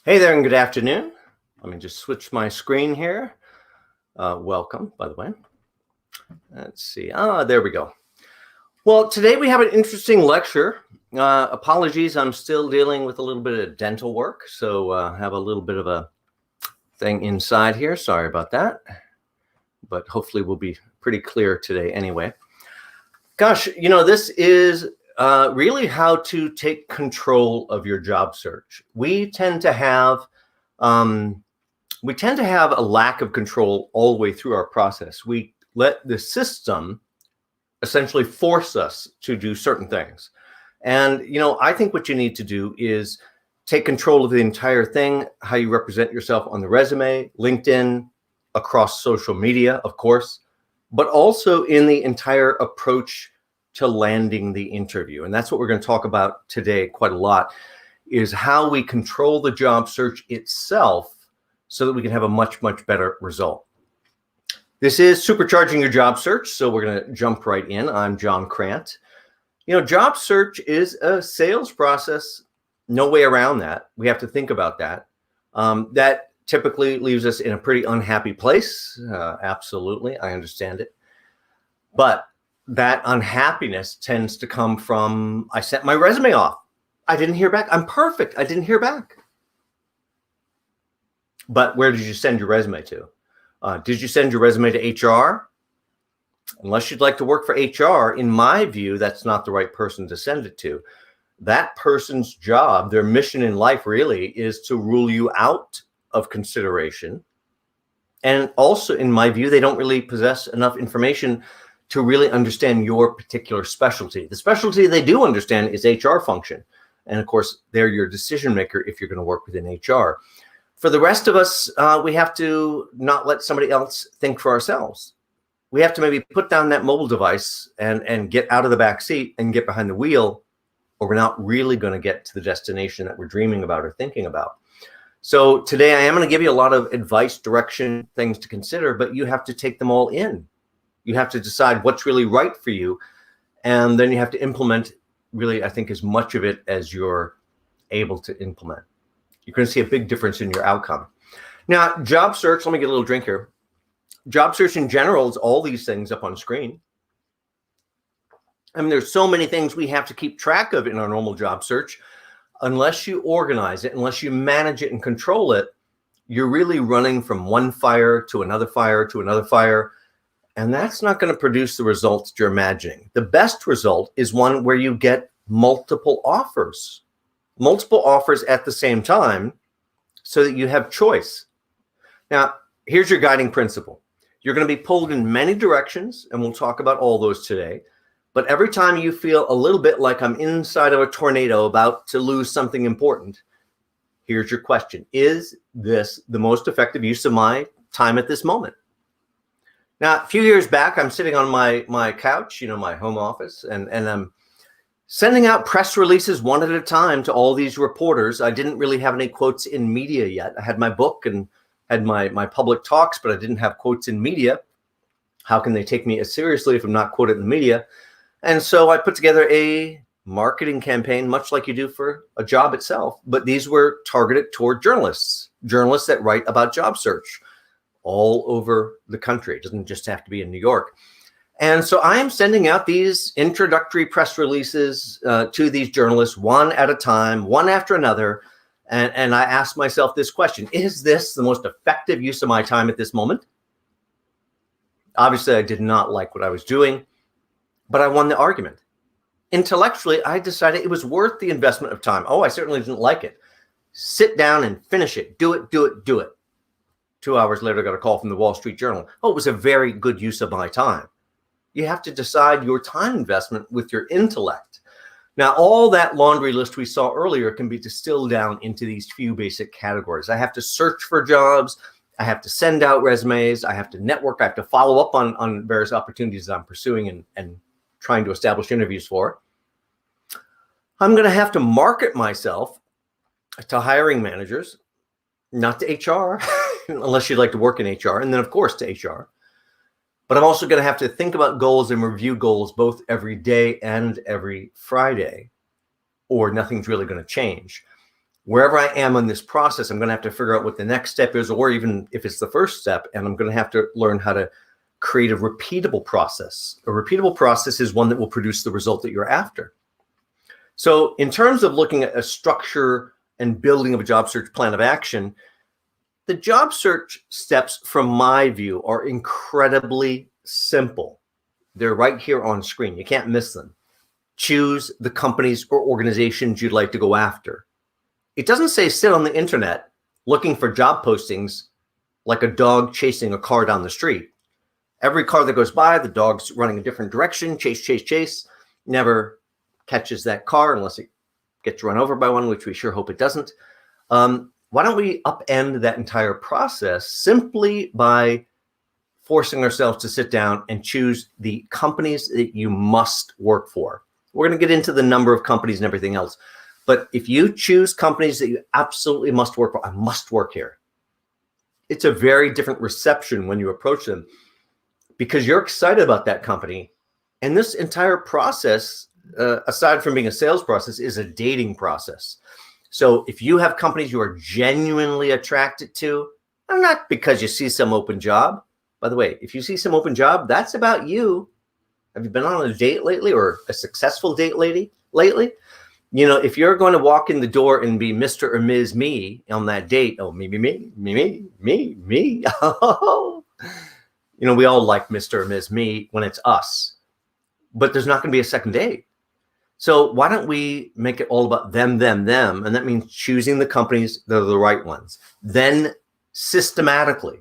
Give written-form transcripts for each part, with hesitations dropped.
Hey there and good afternoon. Let me just switch my screen here. Welcome, by the way. Let's see. There we go. Well, today we have an interesting lecture. Apologies, I'm still dealing with a little bit of dental work, so I have a little bit of a thing inside here. Sorry about that. But hopefully we'll be pretty clear today anyway. Gosh, this is really how to take control of your job search. We tend to have a lack of control all the way through our process. We let the system essentially force us to do certain things. And, I think what you need to do is take control of the entire thing, how you represent yourself on the resume, LinkedIn, across social media, of course, but also in the entire approach to landing the interview. And that's what we're going to talk about today quite a lot, is how we control the job search itself so that we can have a much, much better result. This is Supercharging Your Job Search, so we're going to jump right in. I'm John Crant. Job search is a sales process. No way around that. We have to think about that. That typically leaves us in a pretty unhappy place. Absolutely, I understand it. But that unhappiness tends to come from, I sent my resume off. I didn't hear back. I'm perfect. I didn't hear back. But where did you send your resume to? Did you send your resume to HR? Unless you'd like to work for HR, in my view, that's not the right person to send it to. That person's job, their mission in life really is to rule you out of consideration. And also, in my view, they don't really possess enough information to really understand your particular specialty. The specialty they do understand is HR function. And of course, they're your decision maker if you're going to work within HR. For the rest of us, we have to not let somebody else think for ourselves. We have to maybe put down that mobile device and get out of the back seat and get behind the wheel, or we're not really going to get to the destination that we're dreaming about or thinking about. So today I am going to give you a lot of advice, direction, things to consider, but you have to take them all in. You have to decide what's really right for you, and then you have to implement really, I think, as much of it as you're able to implement. You're going to see a big difference in your outcome. Now, job search, let me get a little drink here. Job search in general is all these things up on screen. I mean, there's so many things we have to keep track of in our normal job search. Unless you organize it, unless you manage it and control it, you're really running from one fire to another fire to another fire. And that's not going to produce the results you're imagining. The best result is one where you get multiple offers at the same time so that you have choice. Now, here's your guiding principle. You're going to be pulled in many directions, and we'll talk about all those today. But every time you feel a little bit like I'm inside of a tornado about to lose something important, here's your question. Is this the most effective use of my time at this moment? Now, a few years back, I'm sitting on my couch, my home office, and I'm sending out press releases one at a time to all these reporters. I didn't really have any quotes in media yet. I had my book and had my public talks, but I didn't have quotes in media. How can they take me as seriously if I'm not quoted in the media? And so I put together a marketing campaign, much like you do for a job itself. But these were targeted toward journalists that write about job search all over the country. It doesn't just have to be in New York. And so I am sending out these introductory press releases to these journalists one at a time, one after another. And I asked myself this question: is this the most effective use of my time at this moment? Obviously, I did not like what I was doing, but I won the argument. Intellectually, I decided it was worth the investment of time. Oh, I certainly didn't like it. Sit down and finish it. Do it, do it, do it. 2 hours later, I got a call from the Wall Street Journal. Oh, it was a very good use of my time. You have to decide your time investment with your intellect. Now, all that laundry list we saw earlier can be distilled down into these few basic categories. I have to search for jobs. I have to send out resumes. I have to network. I have to follow up on various opportunities that I'm pursuing and trying to establish interviews for. I'm going to have to market myself to hiring managers, not to HR, unless you'd like to work in HR, and then, of course, to HR. But I'm also going to have to think about goals and review goals both every day and every Friday, or nothing's really going to change. wherever I am in this process, I'm going to have to figure out what the next step is, or even if it's the first step, and I'm going to have to learn how to create a repeatable process. A repeatable process is one that will produce the result that you're after. So in terms of looking at a structure and building of a job search plan of action, the job search steps, from my view, are incredibly simple. They're right here on screen. You can't miss them. Choose the companies or organizations you'd like to go after. It doesn't say sit on the internet looking for job postings like a dog chasing a car down the street. Every car that goes by, the dog's running a different direction, chase, chase, chase, never catches that car unless it gets run over by one, which we sure hope it doesn't. Why don't we upend that entire process simply by forcing ourselves to sit down and choose the companies that you must work for? We're going to get into the number of companies and everything else. But if you choose companies that you absolutely must work for, I must work here, it's a very different reception when you approach them, because you're excited about that company. And this entire process, aside from being a sales process, is a dating process. So if you have companies you are genuinely attracted to, and not because you see some open job. By the way, if you see some open job, that's about you. Have you been on a date lately, or a successful date lately? You know, if you're going to walk in the door and be Mr. or Ms. Me on that date, oh, me. You know, we all like Mr. or Ms. Me when it's us, but there's not going to be a second date. So why don't we make it all about them? And that means choosing the companies that are the right ones. Then systematically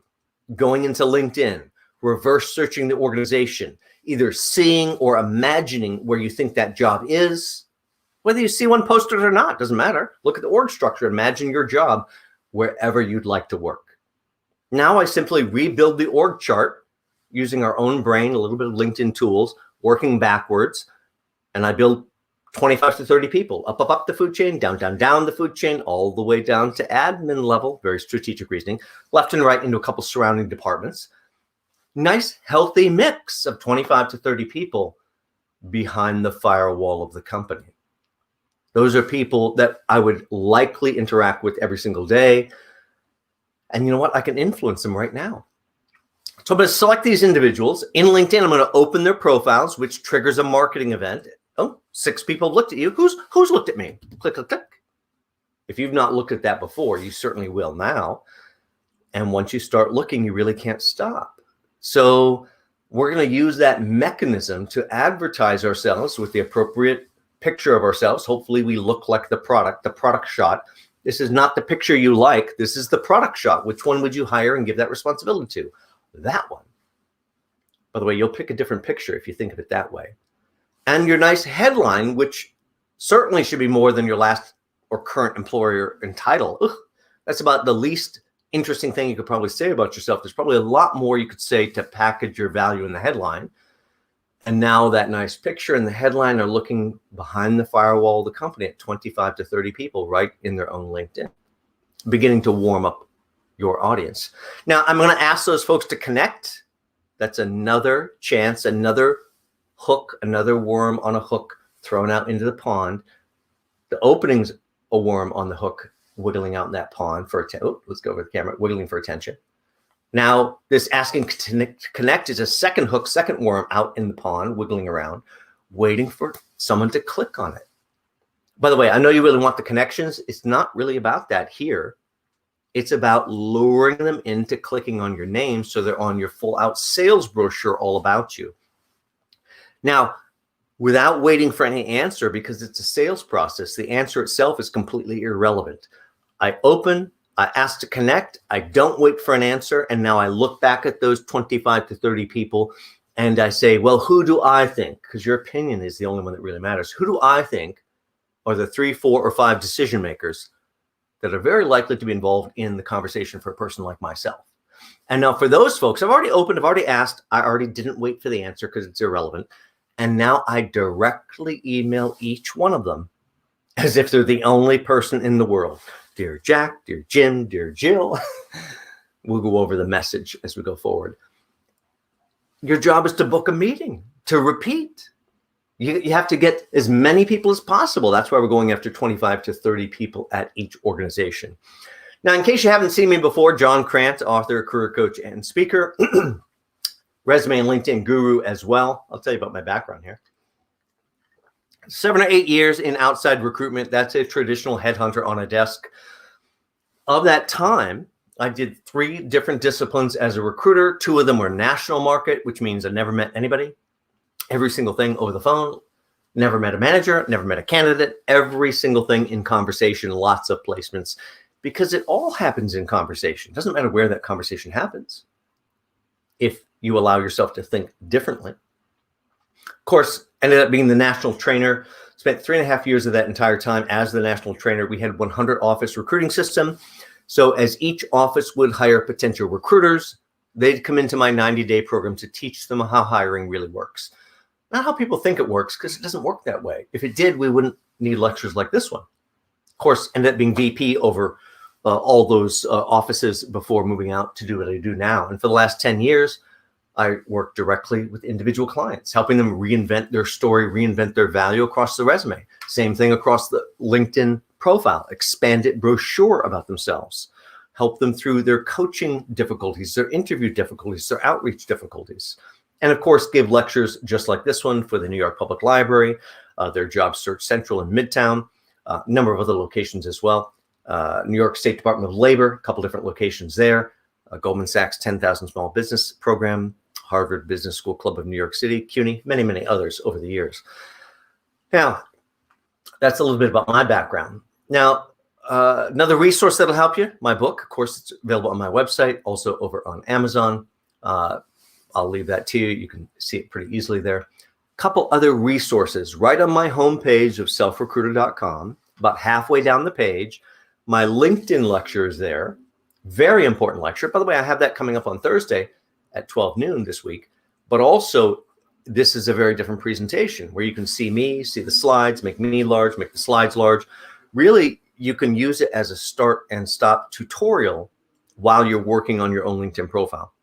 going into LinkedIn, reverse searching the organization, either seeing or imagining where you think that job is. Whether you see one posted or not, doesn't matter. Look at the org structure. Imagine your job wherever you'd like to work. Now I simply rebuild the org chart using our own brain, a little bit of LinkedIn tools, working backwards. And I build 25 to 30 people, up the food chain, down the food chain, all the way down to admin level, very strategic reasoning, left and right into a couple surrounding departments. Nice, healthy mix of 25 to 30 people behind the firewall of the company. Those are people that I would likely interact with every single day. And you know what? I can influence them right now. So I'm going to select these individuals. In LinkedIn, I'm going to open their profiles, which triggers a marketing event. Oh, 6 people have looked at you. Who's looked at me? Click, click, click. If you've not looked at that before, you certainly will now. And once you start looking, you really can't stop. So we're going to use that mechanism to advertise ourselves with the appropriate picture of ourselves. Hopefully we look like the product shot. This is not the picture you like. This is the product shot. Which one would you hire and give that responsibility to? That one. By the way, you'll pick a different picture if you think of it that way. And your nice headline, which certainly should be more than your last or current employer and title. Ugh, that's about the least interesting thing you could probably say about yourself. There's probably a lot more you could say to package your value in the headline. And now that nice picture and the headline are looking behind the firewall of the company at 25 to 30 people right in their own LinkedIn, beginning to warm up your audience. Now, I'm going to ask those folks to connect. That's another chance, another hook, another worm on a hook thrown out into the pond. The opening's a worm on the hook, wiggling out in that pond for let's go over the camera, wiggling for attention. Now, this asking to connect is a second hook, second worm out in the pond, wiggling around, waiting for someone to click on it. By the way, I know you really want the connections. It's not really about that here. It's about luring them into clicking on your name so they're on your full out sales brochure all about you. Now, without waiting for any answer, because it's a sales process, the answer itself is completely irrelevant. I open, I ask to connect, I don't wait for an answer, and now I look back at those 25 to 30 people and I say, well, who do I think, because your opinion is the only one that really matters, who do I think are the 3, 4, or 5 decision makers that are very likely to be involved in the conversation for a person like myself? And now for those folks, I've already opened, I've already asked, I already didn't wait for the answer because it's irrelevant. And now I directly email each one of them as if they're the only person in the world. Dear Jack, dear Jim, dear Jill. We'll go over the message as we go forward. Your job is to book a meeting, to repeat. You have to get as many people as possible. That's why we're going after 25 to 30 people at each organization. Now, in case you haven't seen me before, John Crant, author, career coach, and speaker, resume and LinkedIn guru as well. I'll tell you about my background here. 7 or 8 years in outside recruitment. That's a traditional headhunter on a desk. Of that time, I did 3 different disciplines as a recruiter. 2 of them were national market, which means I never met anybody. Every single thing over the phone. Never met a manager, never met a candidate. Every single thing in conversation, lots of placements, because it all happens in conversation. It doesn't matter where that conversation happens, if you allow yourself to think differently. Of course, ended up being the national trainer. Spent 3.5 years of that entire time as the national trainer. We had 100 office recruiting system. So as each office would hire potential recruiters, they'd come into my 90-day program to teach them how hiring really works. Not how people think it works, because it doesn't work that way. If it did, we wouldn't need lectures like this one. Of course, ended up being VP over all those offices before moving out to do what I do now. And for the last 10 years, I work directly with individual clients, helping them reinvent their story, reinvent their value across the resume. Same thing across the LinkedIn profile, expanded brochure about themselves, help them through their coaching difficulties, their interview difficulties, their outreach difficulties. And of course, give lectures just like this one for the New York Public Library, their Job Search Central in Midtown, a number of other locations as well. New York State Department of Labor, a couple different locations there. Goldman Sachs 10,000 Small Business Program, Harvard Business School Club of New York City, CUNY, many, many others over the years. Now, that's a little bit about my background. Now, another resource that'll help you, my book. Of course, it's available on my website, also over on Amazon. I'll leave that to you. You can see it pretty easily there. A couple other resources right on my homepage of selfrecruiter.com, about halfway down the page. My LinkedIn lecture is there. Very important lecture. By the way, I have that coming up on Thursday at 12 noon this week. But also, this is a very different presentation where you can see me, see the slides, make me large, make the slides large. Really, you can use it as a start and stop tutorial while you're working on your own LinkedIn profile.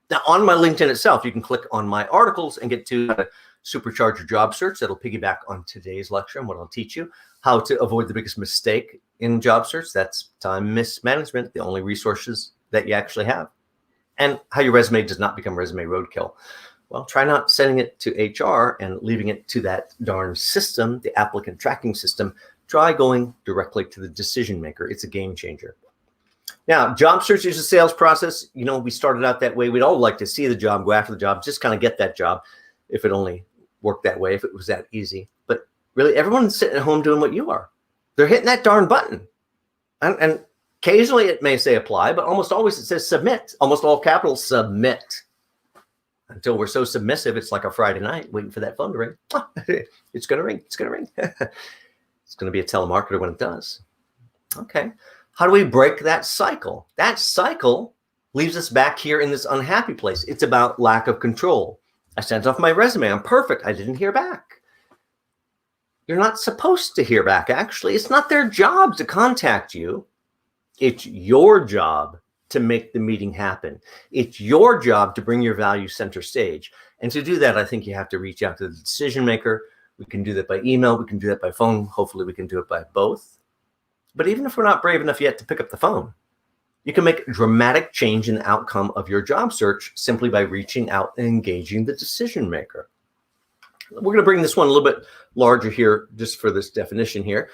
Now, on my LinkedIn itself, you can click on my articles and get to how to supercharge your job search. That'll piggyback on today's lecture and what I'll teach you. How to avoid the biggest mistake in job search. That's time mismanagement, the only resources that you actually have. And how your resume does not become resume roadkill. Well, try not sending it to HR and leaving it to that darn system, the applicant tracking system. Try going directly to the decision maker. It's a game changer. Now, job search is a sales process. You know, we started out that way. We'd all like to see the job, go after the job, just kind of get that job if it only worked that way, if it was that easy. But really, everyone's sitting at home doing what you are. They're hitting that darn button. And occasionally it may say apply, but almost always it says submit. Almost all capitals, submit. Until we're so submissive, it's like a Friday night waiting for that phone to ring. Oh, it's going to ring. It's going to ring. It's going to be a telemarketer when it does. Okay. How do we break that cycle? That cycle leaves us back here in this unhappy place. It's about lack of control. I sent off my resume. I'm perfect. I didn't hear back. You're not supposed to hear back, actually. It's not their job to contact you. It's your job to make the meeting happen. It's your job to bring your value center stage. And to do that, I think you have to reach out to the decision maker. We can do that by email. We can do that by phone. Hopefully, we can do it by both. But even if we're not brave enough yet to pick up the phone, you can make a dramatic change in the outcome of your job search simply by reaching out and engaging the decision maker. We're going to bring this one a little bit larger here just for this definition here.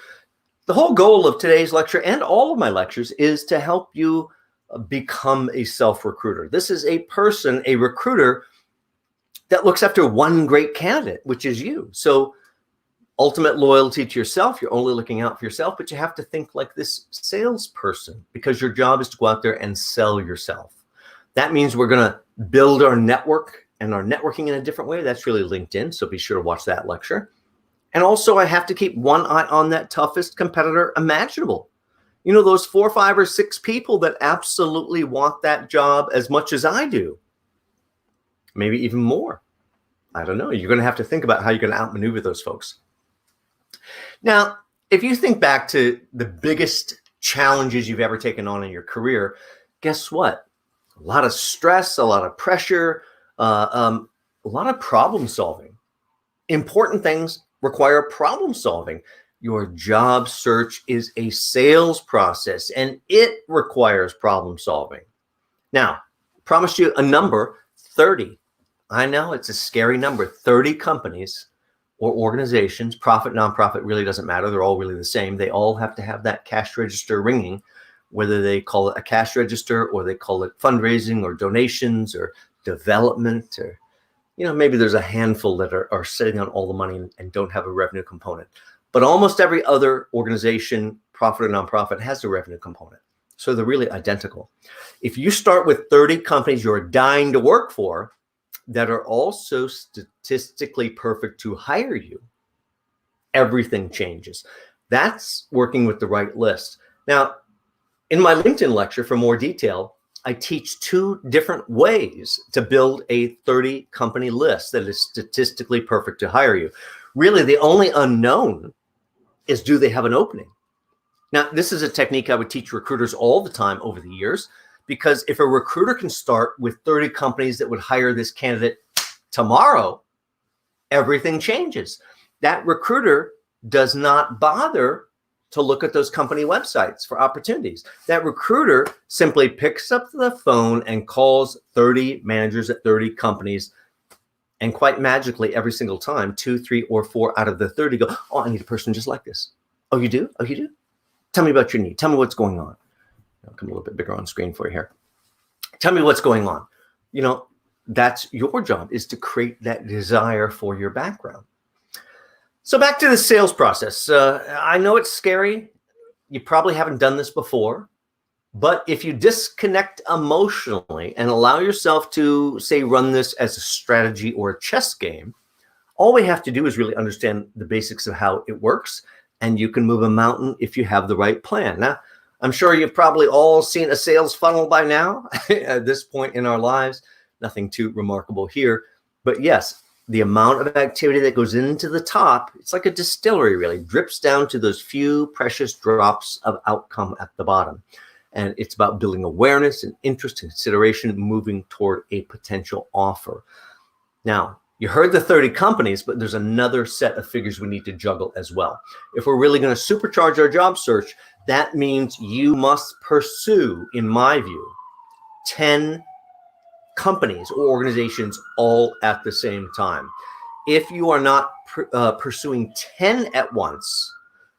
The whole goal of today's lecture and all of my lectures is to help you become a self-recruiter. This is a person, a recruiter that looks after one great candidate, which is you. So ultimate loyalty to yourself, you're only looking out for yourself, but you have to think like this salesperson because your job is to go out there and sell yourself. That means we're going to build our network and our networking in a different way. That's really LinkedIn, so be sure to watch that lecture. And also, I have to keep one eye on that toughest competitor imaginable. You know, those 4, 5, or 6 people that absolutely want that job as much as I do. Maybe even more. I don't know. You're going to have to think about how you're going to outmaneuver those folks. Now, if you think back to the biggest challenges you've ever taken on in your career, guess what? A lot of stress, a lot of pressure, a lot of problem solving. Important things require problem solving. Your job search is a sales process and it requires problem solving. Now, promised you a number, 30. I know it's a scary number, 30 companies or organizations, profit, nonprofit, really doesn't matter. They're all really the same. They all have to have that cash register ringing, whether they call it a cash register or they call it fundraising or donations or development, or, maybe there's a handful that are sitting on all the money and don't have a revenue component. But almost every other organization, profit or nonprofit, has a revenue component. So they're really identical. If you start with 30 companies you're dying to work for that are also statistically perfect to hire you, everything changes. That's working with the right list. Now, in my LinkedIn lecture, for more detail, I teach 2 different ways to build a 30 company list that is statistically perfect to hire you. Really, the only unknown is, do they have an opening? Now, this is a technique I would teach recruiters all the time over the years, because if a recruiter can start with 30 companies that would hire this candidate tomorrow, everything changes. That recruiter does not bother to look at those company websites for opportunities. That recruiter simply picks up the phone and calls 30 managers at 30 companies. And quite magically, every single time, 2, 3, or 4 out of the 30 go, oh, I need a person just like this. Oh, you do? Oh, you do? Tell me about your need. Tell me what's going on. I'll come a little bit bigger on screen for you here. Tell me what's going on. That's your job, is to create that desire for your background. So back to the sales process. I know it's scary. You probably haven't done this before. But if you disconnect emotionally and allow yourself to, say, run this as a strategy or a chess game, all we have to do is really understand the basics of how it works, and you can move a mountain if you have the right plan. Now, I'm sure you've probably all seen a sales funnel by now at this point in our lives. Nothing too remarkable here. But yes, the amount of activity that goes into the top, it's like a distillery, really, drips down to those few precious drops of outcome at the bottom. And it's about building awareness and interest and consideration, moving toward a potential offer. Now, you heard the 30 companies, but there's another set of figures we need to juggle as well. If we're really going to supercharge our job search, that means you must pursue, in my view, 10 companies or organizations all at the same time. If you are not pursuing 10 at once,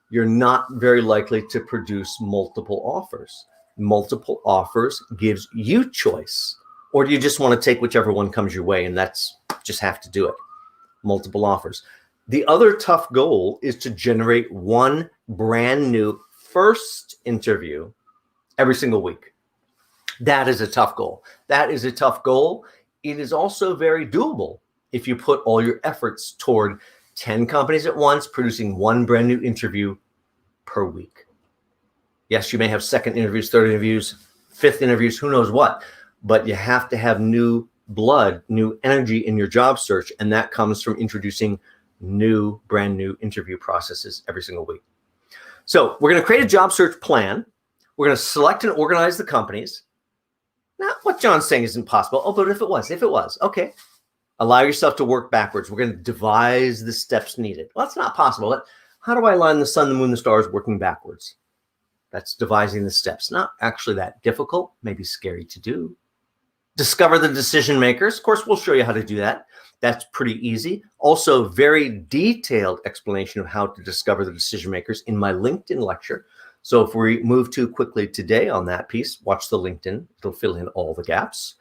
you're not very likely to produce multiple offers. Multiple offers gives you choice. Or do you just want to take whichever one comes your way, and that's just have to do it? Multiple offers. The other tough goal is to generate one brand new first interview every single week. That is a tough goal. That is a tough goal. It is also very doable if you put all your efforts toward 10 companies at once, producing one brand new interview per week. Yes, you may have second interviews, third interviews, fifth interviews, who knows what, but you have to have new blood, new energy in your job search, and that comes from introducing brand new interview processes every single week. So we're going to create a job search plan. We're going to select and organize the companies. Now, what John's saying isn't possible. Oh, but if it was, okay. Allow yourself to work backwards. We're going to devise the steps needed. Well, that's not possible. But how do I align the sun, the moon, the stars working backwards? That's devising the steps. Not actually that difficult, maybe scary to do. Discover the decision makers. Of course, we'll show you how to do that. That's pretty easy. Also, very detailed explanation of how to discover the decision makers in my LinkedIn lecture. So if we move too quickly today on that piece, watch the LinkedIn. It'll fill in all the gaps.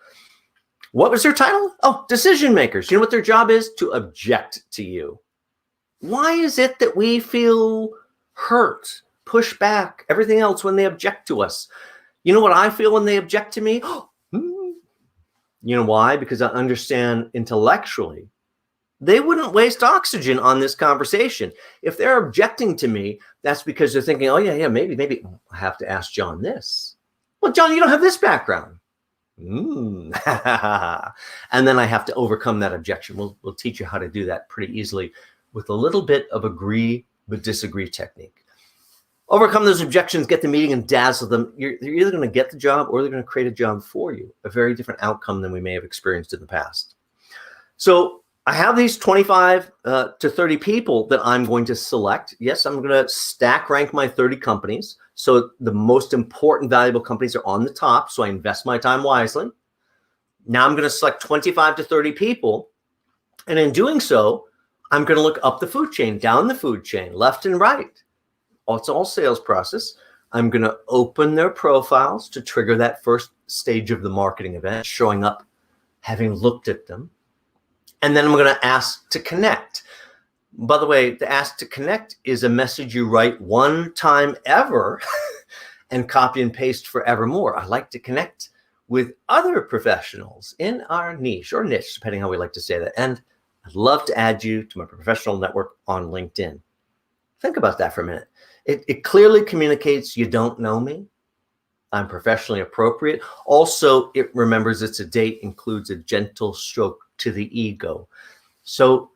What was their title? Oh, decision makers. You know what their job is? To object to you. Why is it that we feel hurt, push back, everything else when they object to us? You know what I feel when they object to me? You know why? Because I understand intellectually they wouldn't waste oxygen on this conversation. If they're objecting to me, that's because they're thinking, oh, yeah, maybe I have to ask John this. Well, John, you don't have this background. And then I have to overcome that objection. We'll teach you how to do that pretty easily with a little bit of agree but disagree technique. Overcome those objections, get the meeting and dazzle them. You're either going to get the job or they're going to create a job for you, a very different outcome than we may have experienced in the past. So I have these 25 to 30 people that I'm going to select. Yes, I'm going to stack rank my 30 companies. So the most important, valuable companies are on the top. So I invest my time wisely. Now I'm going to select 25 to 30 people. And in doing so, I'm going to look up the food chain, down the food chain, left and right. It's all sales process. I'm going to open their profiles to trigger that first stage of the marketing event, showing up, having looked at them. And then I'm going to ask to connect. By the way, the ask to connect is a message you write one time ever and copy and paste forevermore. I like to connect with other professionals in our niche or niche, depending how we like to say that. And I'd love to add you to my professional network on LinkedIn. Think about that for a minute. It clearly communicates you don't know me. I'm professionally appropriate. Also, it remembers it's a date, includes a gentle stroke to the ego. So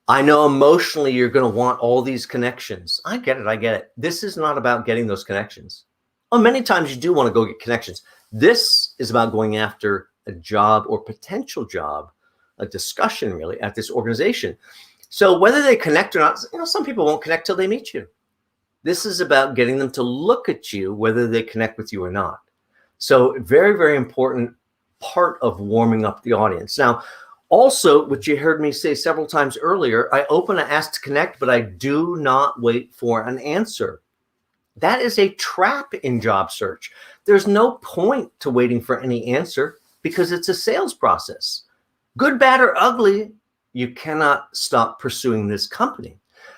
I know emotionally you're going to want all these connections. I get it. This is not about getting those connections. Well, many times you do want to go get connections. This is about going after a job or potential job, a discussion really at this organization. So whether they connect or not, some people won't connect till they meet you. This is about getting them to look at you, whether they connect with you or not. So very, very important part of warming up the audience. Now, also, what you heard me say several times earlier, I open and ask to connect, but I do not wait for an answer. That is a trap in job search. There's no point to waiting for any answer because it's a sales process. Good, bad, or ugly, you cannot stop pursuing this company.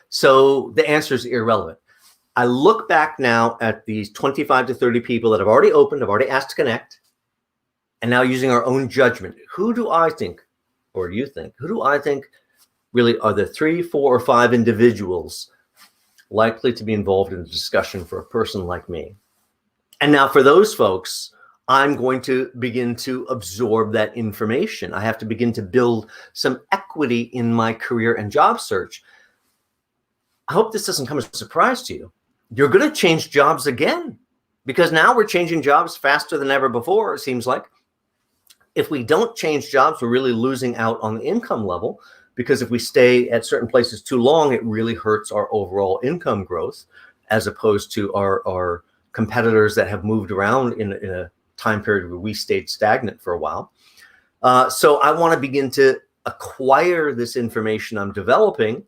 So the answer is irrelevant. I look back now at these 25 to 30 people that I've already opened, I've already asked to connect, and now using our own judgment, who do I think, or do you think, who do I think really are the 3, 4, or 5 individuals likely to be involved in the discussion for a person like me? And now for those folks, I'm going to begin to absorb that information. I have to begin to build some equity in my career and job search. I hope this doesn't come as a surprise to you. You're going to change jobs again because now we're changing jobs faster than ever before, it seems like. If we don't change jobs, we're really losing out on the income level because if we stay at certain places too long, it really hurts our overall income growth as opposed to our competitors that have moved around in a time period where we stayed stagnant for a while. So I want to begin to acquire this information I'm developing,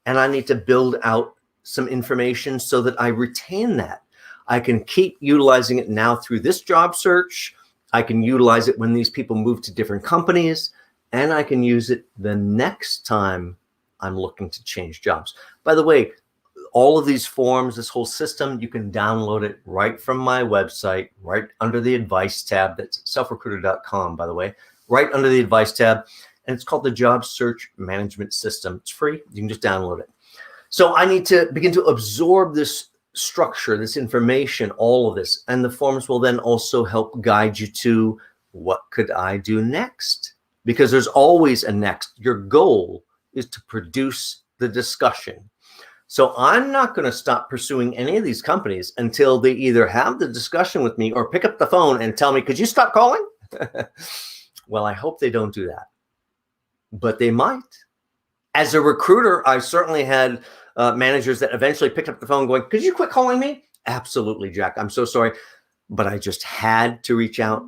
and I need to build out some information so that I retain that. I can keep utilizing it now through this job search. I can utilize it when these people move to different companies, and I can use it the next time I'm looking to change jobs. By the way, all of these forms, this whole system, you can download it right from my website, right under the advice tab. That's selfrecruiter.com, by the way, right under the advice tab. And it's called the Job Search Management System. It's free. You can just download it. So I need to begin to absorb this structure, this information, all of this. And the forms will then also help guide you to what could I do next? Because there's always a next. Your goal is to produce the discussion. So I'm not going to stop pursuing any of these companies until they either have the discussion with me or pick up the phone and tell me, could you stop calling? Well, I hope they don't do that, but they might. As a recruiter, I certainly had managers that eventually picked up the phone going, could you quit calling me? Absolutely, Jack. I'm so sorry. But I just had to reach out.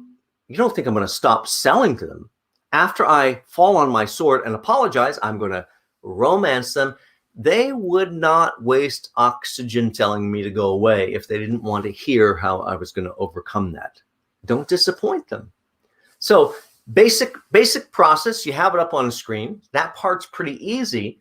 You don't think I'm going to stop selling to them. After I fall on my sword and apologize, I'm going to romance them. They would not waste oxygen telling me to go away if they didn't want to hear how I was going to overcome that. Don't disappoint them. So basic process, you have it up on the screen. That part's pretty easy.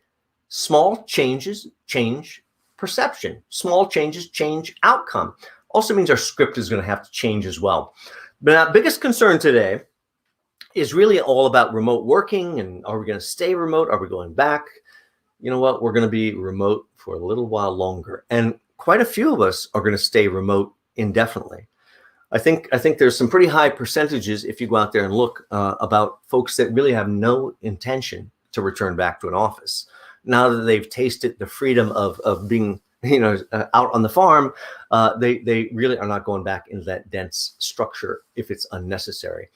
Small changes change perception. Small changes change outcome. Also means our script is going to have to change as well. But our biggest concern today is really all about remote working, and are we going to stay remote? Are we going back? You know what? We're going to be remote for a little while longer. And quite a few of us are going to stay remote indefinitely. I think there's some pretty high percentages, if you go out there and look, about folks that really have no intention to return back to an office. Now that they've tasted the freedom of being, out on the farm, they really are not going back into that dense structure if it's unnecessary.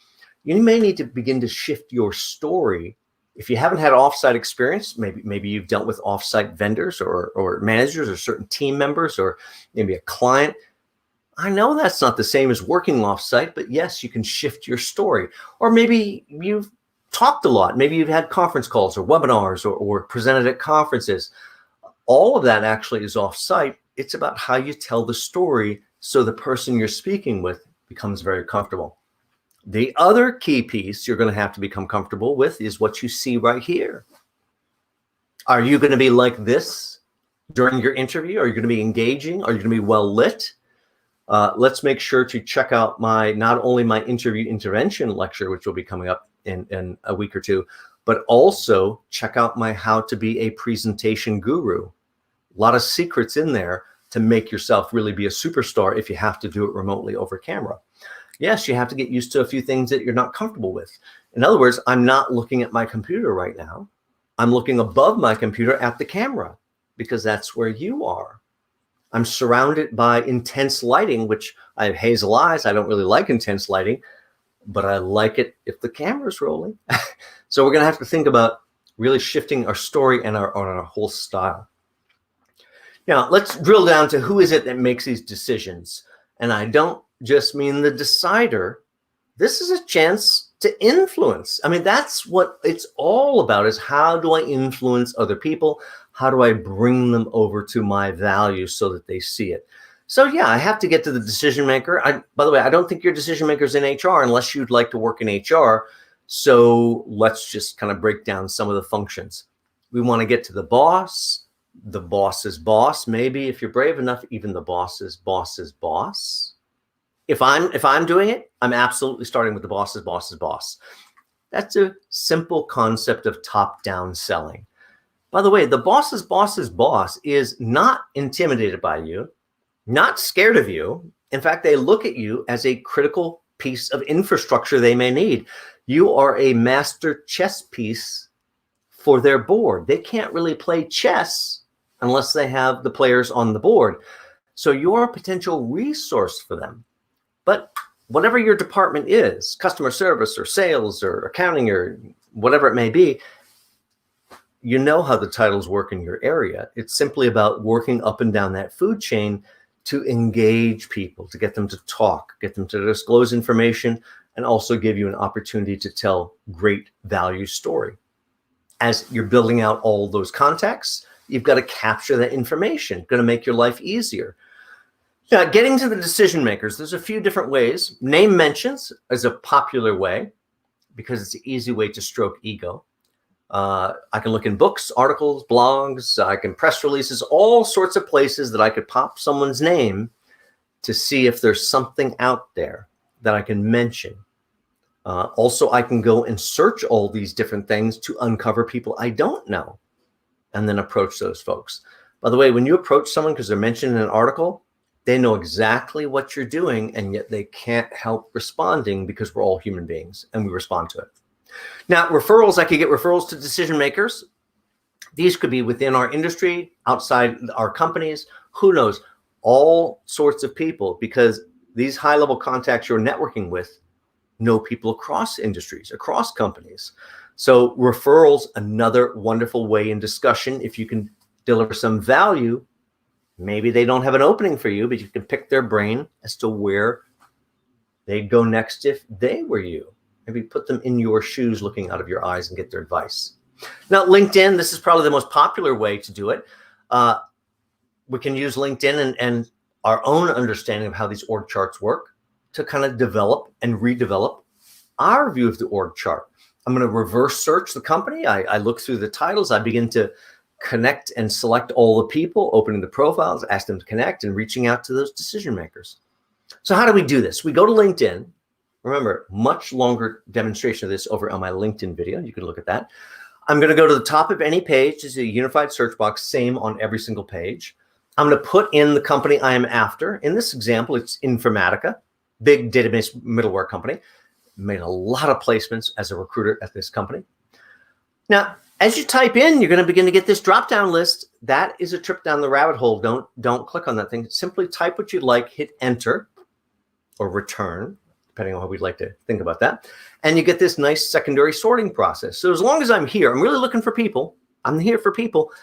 You may need to begin to shift your story If you haven't had offsite experience, maybe you've dealt with offsite vendors or managers or certain team members or maybe a client. I know that's not the same as working offsite, but yes, you can shift your story. Or maybe you've talked a lot. Maybe you've had conference calls or webinars or presented at conferences. All of that actually is offsite. It's about how you tell the story so the person you're speaking with becomes very comfortable. The other key piece you're going to have to become comfortable with is what you see right here. Are you going to be like this during your interview? Are you going to be engaging? Are you going to be well lit? Let's make sure to check out not only my interview intervention lecture, which will be coming up in a week or two, but also check out my How to Be a Presentation Guru. A lot of secrets in there to make yourself really be a superstar if you have to do it remotely over camera. Yes, you have to get used to a few things that you're not comfortable with. In other words, I'm not looking at my computer right now. I'm looking above my computer at the camera because that's where you are. I'm surrounded by intense lighting, which I have hazel eyes. I don't really like intense lighting, but I like it if the camera's rolling. So we're going to have to think about really shifting our story and our whole style. Now, let's drill down to who is it that makes these decisions. And I don't just mean the decider. This is a chance to influence. I mean, that's what it's all about, is how do I influence other people? How do I bring them over to my values so that they see it? So yeah, I have to get to the decision maker. By the way, I don't think your decision maker is in HR unless you'd like to work in HR. So let's just kind of break down some of the functions. We want to get to the boss's boss. Maybe if you're brave enough, even the boss's boss. If I'm doing it, I'm absolutely starting with the boss's boss. That's a simple concept of top-down selling. By the way, the boss's boss is not intimidated by you, not scared of you. In fact, they look at you as a critical piece of infrastructure they may need. You are a master chess piece for their board. They can't really play chess unless they have the players on the board. So you're a potential resource for them. But whatever your department is, customer service or sales or accounting or whatever it may be, you know how the titles work in your area. It's simply about working up and down that food chain to engage people, to get them to talk, get them to disclose information, and also give you an opportunity to tell great value story. As you're building out all those contacts, you've got to capture that information. Going to make your life easier. Now, getting to the decision makers, there's a few different ways. Name mentions is a popular way because it's an easy way to stroke ego. I can look in books, articles, blogs, I can press releases, all sorts of places that I could pop someone's name to see if there's something out there that I can mention. Also, I can go and search all these different things to uncover people I don't know and then approach those folks. By the way, when you approach someone because they're mentioned in an article, they know exactly what you're doing, and yet they can't help responding because we're all human beings and we respond to it. Now, referrals, I could get referrals to decision makers. These could be within our industry, outside our companies, who knows, all sorts of people, because these high-level contacts you're networking with know people across industries, across companies. So referrals, another wonderful way in discussion. If you can deliver some value, maybe they don't have an opening for you, but you can pick their brain as to where they'd go next if they were you. Maybe put them in your shoes, looking out of your eyes, and get their advice. Now, LinkedIn, this is probably the most popular way to do it. We can use LinkedIn and our own understanding of how these org charts work to kind of develop and redevelop our view of the org chart. I'm going to reverse search the company. I look through the titles. I begin to connect and select all the people, opening the profiles, ask them to connect, and reaching out to those decision makers. So how do we do this? We go to LinkedIn. Remember, much longer demonstration of this over on my LinkedIn video. You can look at that. I'm going to go to the top of any page. There's a unified search box, same on every single page. I'm going to put in the company I am after. In this example, it's Informatica, big database middleware company. Made a lot of placements as a recruiter at this company. Now, as you type in, you're going to begin to get this drop-down list. That is a trip down the rabbit hole. Don't click on that thing. Simply type what you'd like, hit enter or return. depending on how we'd like to think about that. And you get this nice secondary sorting process. So as long as I'm here, I'm really looking for people. I'm here for people,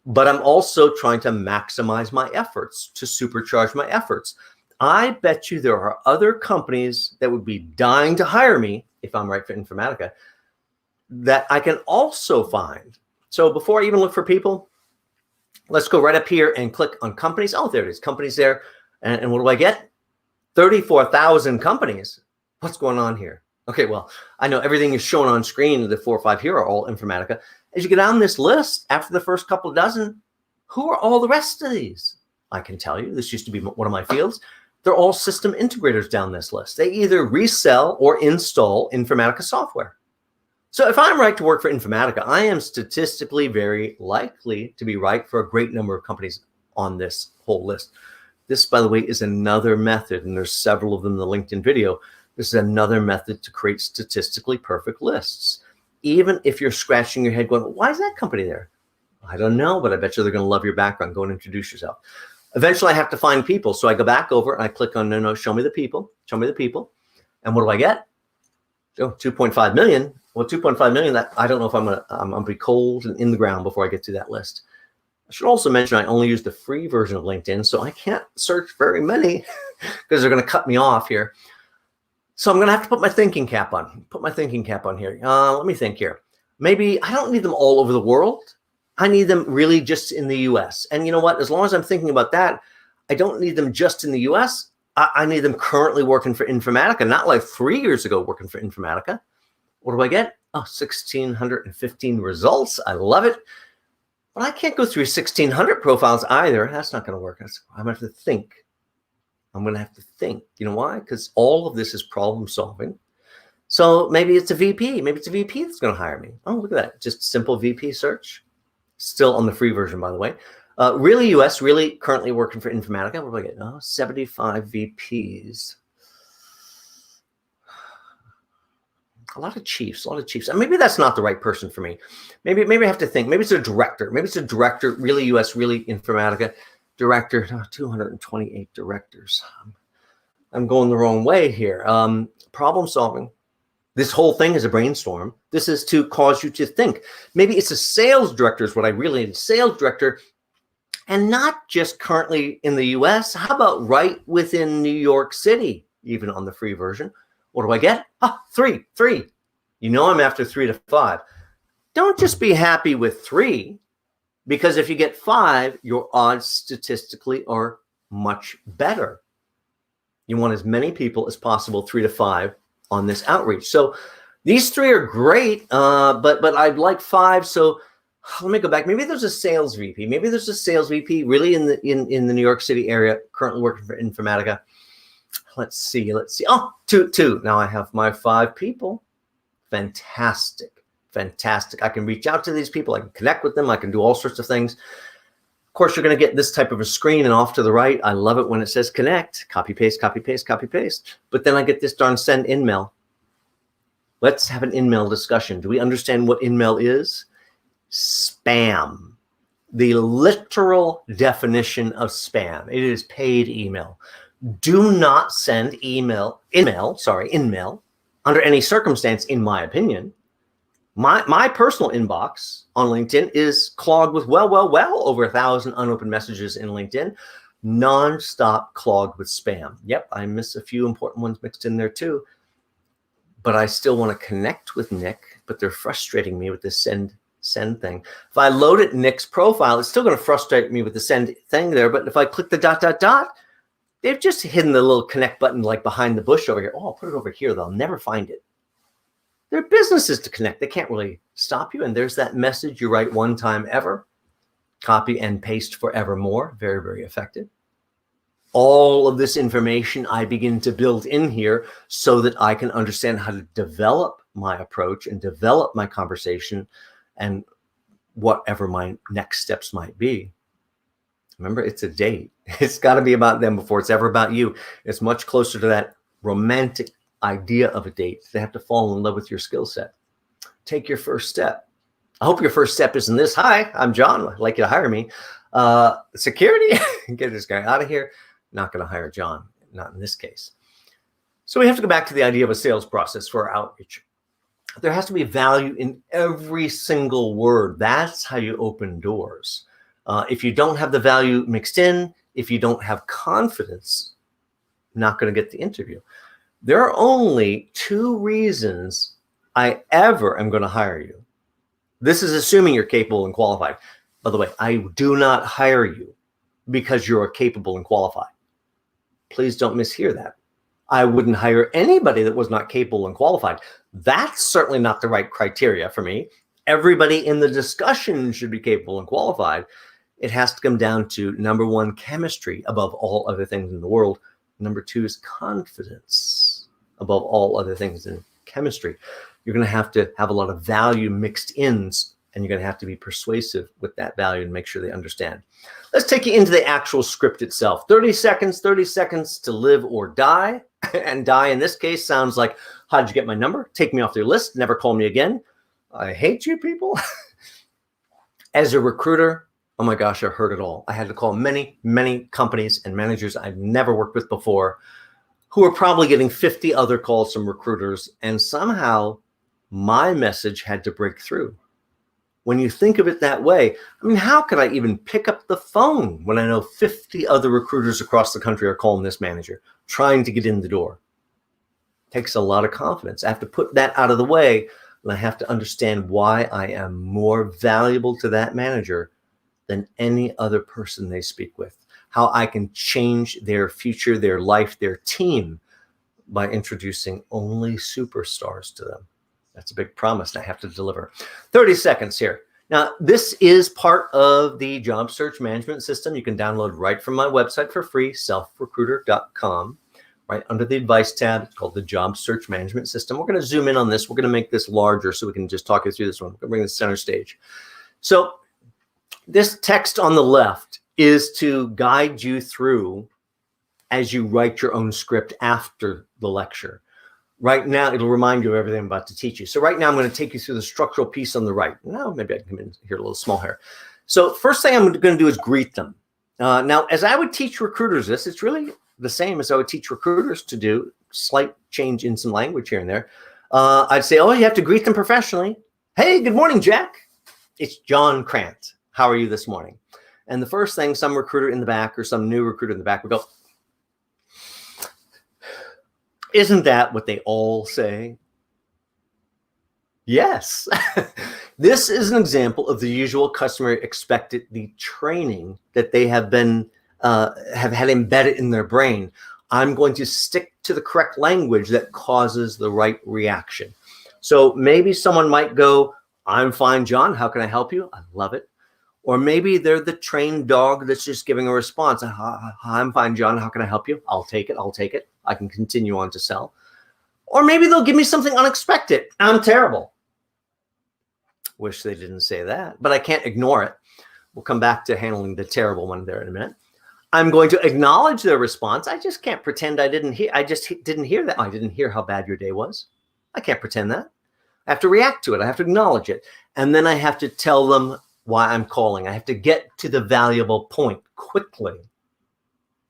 but I'm also trying to maximize my efforts, to supercharge my efforts. I bet you there are other companies that would be dying to hire me if I'm right for Informatica that I can also find. So before I even look for people, let's go right up here and click on companies. Oh, there it is, companies there. And what do I get? 34,000 companies. What's going on here? Okay, well, I know everything is shown on screen. The 4 or 5 here are all Informatica. As you get down this list, after the first couple dozen, who are all the rest of these? I can tell you, this used to be one of my fields. They're all system integrators down this list. They either resell or install Informatica software. So if I'm right to work for Informatica, I am statistically very likely to be right for a great number of companies on this whole list. This, by the way, is another method, and there's several of them in the LinkedIn video. This is another method to create statistically perfect lists. Even if you're scratching your head going, why is that company there? I don't know, but I bet you they're going to love your background. Go and introduce yourself. Eventually, I have to find people. So I go back over and I click on, no, show me the people. Show me the people. And what do I get? Oh, 2.5 million. Well, 2.5 million, that I don't know if I'm going to be cold and in the ground before I get to that list. I should also mention I only use the free version of LinkedIn, so I can't search very many because they're going to cut me off here. So I'm going to have to put my thinking cap on. Put my thinking cap on here. Let me think here. Maybe I don't need them all over the world. I need them really just in the US. And you know what? As long as I'm thinking about that, I don't need them just in the US. I need them currently working for Informatica, not like 3 years ago working for Informatica. What do I get? Oh, 1,615 results. I love it. But I can't go through 1,600 profiles either. That's not going to work. I'm going to have to think. I'm going to have to think. You know why? Because all of this is problem solving. So maybe it's a VP. Maybe it's a VP that's going to hire me. Oh, look at that. Just simple VP search. Still on the free version, by the way. Really US, really currently working for Informatica. What do I get? Oh, 75 VPs. A lot of chiefs. And maybe that's not the right person for me. Maybe I have to think. Maybe it's a director. Maybe it's a director, really US, really Informatica. Director, 228 directors. I'm going the wrong way here. Problem solving. This whole thing is a brainstorm. This is to cause you to think. Maybe it's a sales director is what I really need. Sales director, and not just currently in the US. How about right within New York City, even on the free version? What do I get? Three. You know I'm after 3 to 5. Don't just be happy with 3, because if you get 5, your odds statistically are much better. You want as many people as possible, 3 to 5, on this outreach. So these 3 are great, but I'd like 5. So let me go back. Maybe there's a sales VP. Maybe there's a sales VP really in the New York City area, currently working for Informatica. Let's see. Oh, two. Now I have my 5 people. Fantastic. I can reach out to these people. I can connect with them. I can do all sorts of things. Of course, you're going to get this type of a screen, and off to the right, I love it when it says connect. Copy, paste. But then I get this darn send InMail. Let's have an InMail discussion. Do we understand what InMail is? Spam. The literal definition of spam. It is paid email. Do not send InMail under any circumstance, in my opinion. My personal inbox on LinkedIn is clogged with well over 1,000 unopened messages in LinkedIn, nonstop clogged with spam. Yep, I miss a few important ones mixed in there too, but I still want to connect with Nick, but they're frustrating me with this send thing. If I load it Nick's profile, it's still going to frustrate me with the send thing there, but if I click the ... they've just hidden the little connect button like behind the bush over here. Oh, I'll put it over here. They'll never find it. Their business is to connect. They can't really stop you. And there's that message you write one time ever. Copy and paste forevermore. Very, very effective. All of this information I begin to build in here so that I can understand how to develop my approach and develop my conversation and whatever my next steps might be. Remember, it's a date. It's got to be about them before it's ever about you. It's much closer to that romantic idea of a date. They have to fall in love with your skill set. Take your first step. I hope your first step isn't this. Hi, I'm John. I'd like you to hire me. Security, get this guy out of here. Not going to hire John. Not in this case. So we have to go back to the idea of a sales process for our outreach. There has to be value in every single word. That's how you open doors. If you don't have the value mixed in, if you don't have confidence, not going to get the interview. There are only 2 reasons I ever am going to hire you. This is assuming you're capable and qualified. By the way, I do not hire you because you're capable and qualified. Please don't mishear that. I wouldn't hire anybody that was not capable and qualified. That's certainly not the right criteria for me. Everybody in the discussion should be capable and qualified. It has to come down to, number 1, chemistry above all other things in the world. Number 2 is confidence above all other things in chemistry. You're going to have a lot of value mixed in, and you're going to have to be persuasive with that value and make sure they understand. Let's take you into the actual script itself. 30 seconds to live or die. And die in this case sounds like, how did you get my number? Take me off your list. Never call me again. I hate you people. As a recruiter, oh my gosh, I've heard it all. I had to call many, many companies and managers I've never worked with before who are probably getting 50 other calls from recruiters, and somehow my message had to break through. When you think of it that way, I mean, how could I even pick up the phone when I know 50 other recruiters across the country are calling this manager, trying to get in the door? It takes a lot of confidence. I have to put that out of the way, and I have to understand why I am more valuable to that manager than any other person they speak with, how I can change their future, their life, their team by introducing only superstars to them. That's a big promise, and I have to deliver. 30 seconds here. Now, this is part of the job search management system. You can download right from my website for free, selfrecruiter.com. Right under the advice tab, it's called the job search management system. We're going to zoom in on this. We're going to make this larger so we can just talk you through this one. We're going to bring this center stage. So this text on the left is to guide you through as you write your own script after the lecture. Right now, it'll remind you of everything I'm about to teach you. So right now, I'm going to take you through the structural piece on the right. Now, maybe I can come in here a little small here. So first thing I'm going to do is greet them. Now, as I would teach recruiters this, it's really the same as I would teach recruiters to do, slight change in some language here and there. I'd say, oh, you have to greet them professionally. Hey, good morning, Jack. It's John Crant. How are you this morning? And the first thing some recruiter in the back or some new recruiter in the back would go, isn't that what they all say? Yes. This is an example of the usual customer expected, the training that they have been have had embedded in their brain. I'm going to stick to the correct language that causes the right reaction. So maybe someone might go, I'm fine, John. How can I help you? I love it. Or maybe they're the trained dog that's just giving a response. I'm fine, John. How can I help you? I'll take it. I'll take it. I can continue on to sell. Or maybe they'll give me something unexpected. I'm terrible. Wish they didn't say that, but I can't ignore it. We'll come back to handling the terrible one there in a minute. I'm going to acknowledge their response. I just can't pretend I didn't hear. I just didn't hear that. I didn't hear how bad your day was. I can't pretend that. I have to react to it. I have to acknowledge it. And then I have to tell them why I'm calling. I have to get to the valuable point quickly.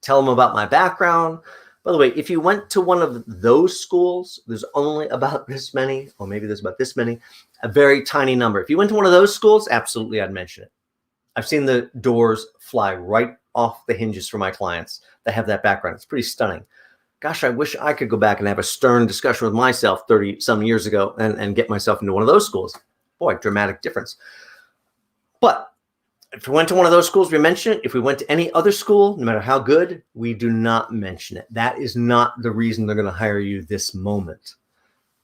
Tell them about my background. By the way, if you went to one of those schools, there's only about this many, or maybe there's about this many, a very tiny number. If you went to one of those schools, absolutely, I'd mention it. I've seen the doors fly right off the hinges for my clients that have that background. It's pretty stunning. Gosh, I wish I could go back and have a stern discussion with myself 30 some years ago and get myself into one of those schools. Boy, dramatic difference. But if we went to one of those schools, we mention it. If we went to any other school, no matter how good, we do not mention it. That is not the reason they're going to hire you this moment.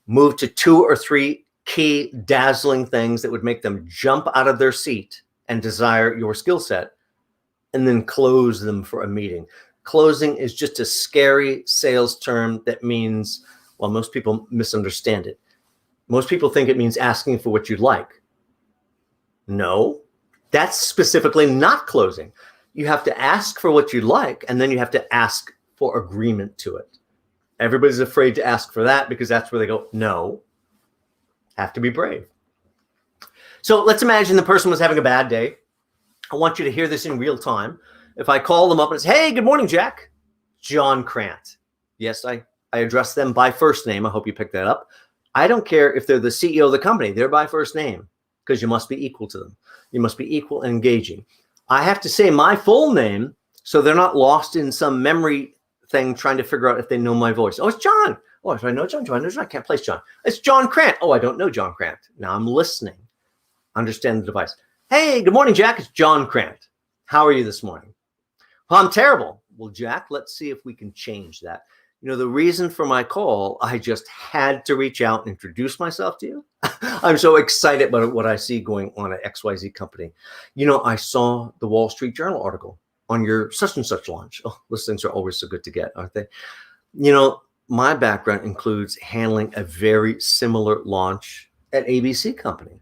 Move to 2 or 3 key dazzling things that would make them jump out of their seat and desire your skill set, and then close them for a meeting. Closing is just a scary sales term that means, well, most people misunderstand it. Most people think it means asking for what you'd like. No, that's specifically not closing. You have to ask for what you'd like, and then you have to ask for agreement to it. Everybody's afraid to ask for that because that's where they go, no. Have to be brave. So let's imagine the person was having a bad day. I want you to hear this in real time. If I call them up and say, hey, good morning, Jack. John Crant. Yes, I I address them by first name. I hope you picked that up. I don't care if they're the CEO of the company. They're by first name because you must be equal to them. You must be equal and engaging. I have to say my full name so they're not lost in some memory thing trying to figure out if they know my voice. Oh, it's John. Oh, do I know John? Do I know John? I can't place John. It's John Crant. Oh, I don't know John Crant. Now I'm listening. Understand the device. Hey, good morning, Jack. It's John Crant. How are you this morning? Well, I'm terrible. Well, Jack, let's see if we can change that. You know, the reason for my call, I just had to reach out and introduce myself to you. I'm so excited about what I see going on at XYZ company. You know, I saw the Wall Street Journal article on your such and such launch. Oh, those things are always so good to get, aren't they? You know, my background includes handling a very similar launch at ABC company.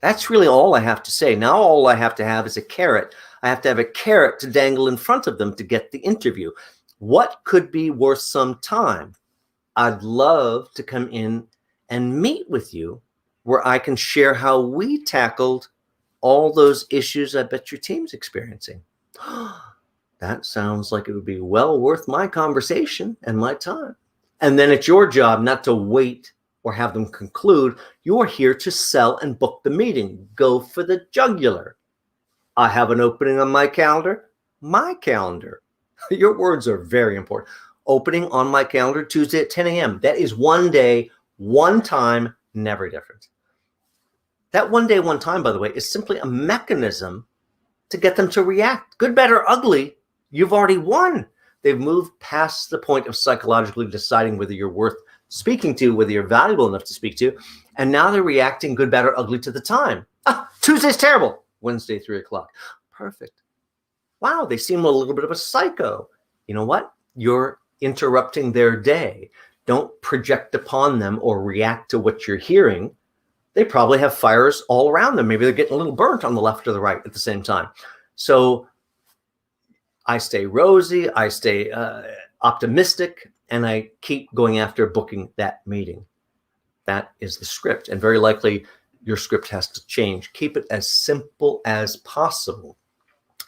That's really all I have to say. Now all I have to have is a carrot. I have to have a carrot to dangle in front of them to get the interview. What could be worth some time? I'd love to come in and meet with you where I can share how we tackled all those issues I bet your team's experiencing. That sounds like it would be well worth my conversation and my time. And then it's your job not to wait or have them conclude. You're here to sell and book the meeting. Go for the jugular. I have an opening on my calendar. My calendar. Your words are very important. Opening on my calendar Tuesday at 10 a.m. That is one day, one time, never different. That one day, one time, by the way, is simply a mechanism to get them to react. Good, bad, or ugly, you've already won. They've moved past the point of psychologically deciding whether you're worth speaking to, whether you're valuable enough to speak to, and now they're reacting good, bad, or ugly to the time. Tuesday's terrible. Wednesday, 3 o'clock. Perfect. Wow, they seem a little bit of a psycho. You know what? You're interrupting their day. Don't project upon them or react to what you're hearing. They probably have fires all around them. Maybe they're getting a little burnt on the left or the right at the same time. So I stay rosy, I stay optimistic, and I keep going after booking that meeting. That is the script. And very likely your script has to change. Keep it as simple as possible.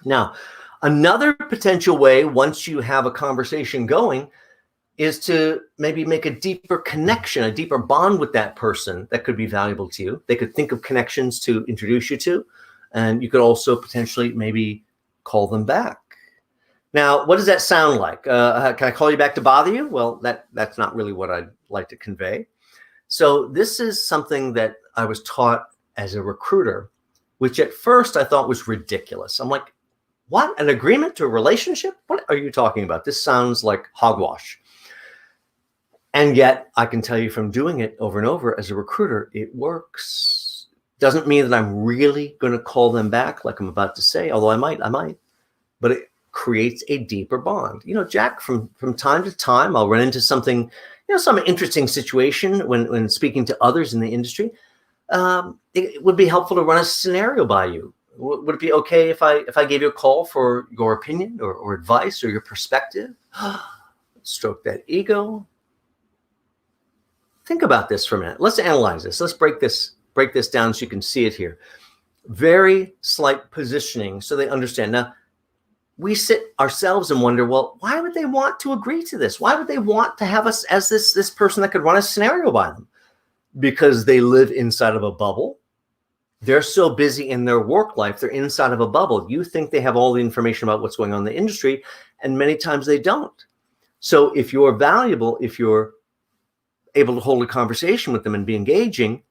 Now, another potential way, once you have a conversation going, is to maybe make a deeper connection, a deeper bond with that person that could be valuable to you. They could think of connections to introduce you to, and you could also potentially maybe call them back. Now, what does that sound like? Can I call you back to bother you? Well, that's not really what I'd like to convey. So this is something that I was taught as a recruiter, which at first I thought was ridiculous. I'm like, what? An agreement to a relationship? What are you talking about? This sounds like hogwash. And yet I can tell you from doing it over and over as a recruiter, it works. Doesn't mean that I'm really going to call them back like I'm about to say, although I might, but it creates a deeper bond. You know, Jack, from time to time, I'll run into something, some interesting situation when speaking to others in the industry. It would be helpful to run a scenario by you. Would it be okay if I gave you a call for your opinion or advice or your perspective? Stroke that ego. Think about this for a minute. Let's analyze this. Let's break this down so you can see it here. Very slight positioning so they understand. Now, we sit ourselves and wonder, well, why would they want to agree to this? Why would they want to have us as this person that could run a scenario by them? Because they live inside of a bubble. They're so busy in their work life, they're inside of a bubble. You think they have all the information about what's going on in the industry, and many times they don't. So if you're valuable, if you're able to hold a conversation with them and be engaging,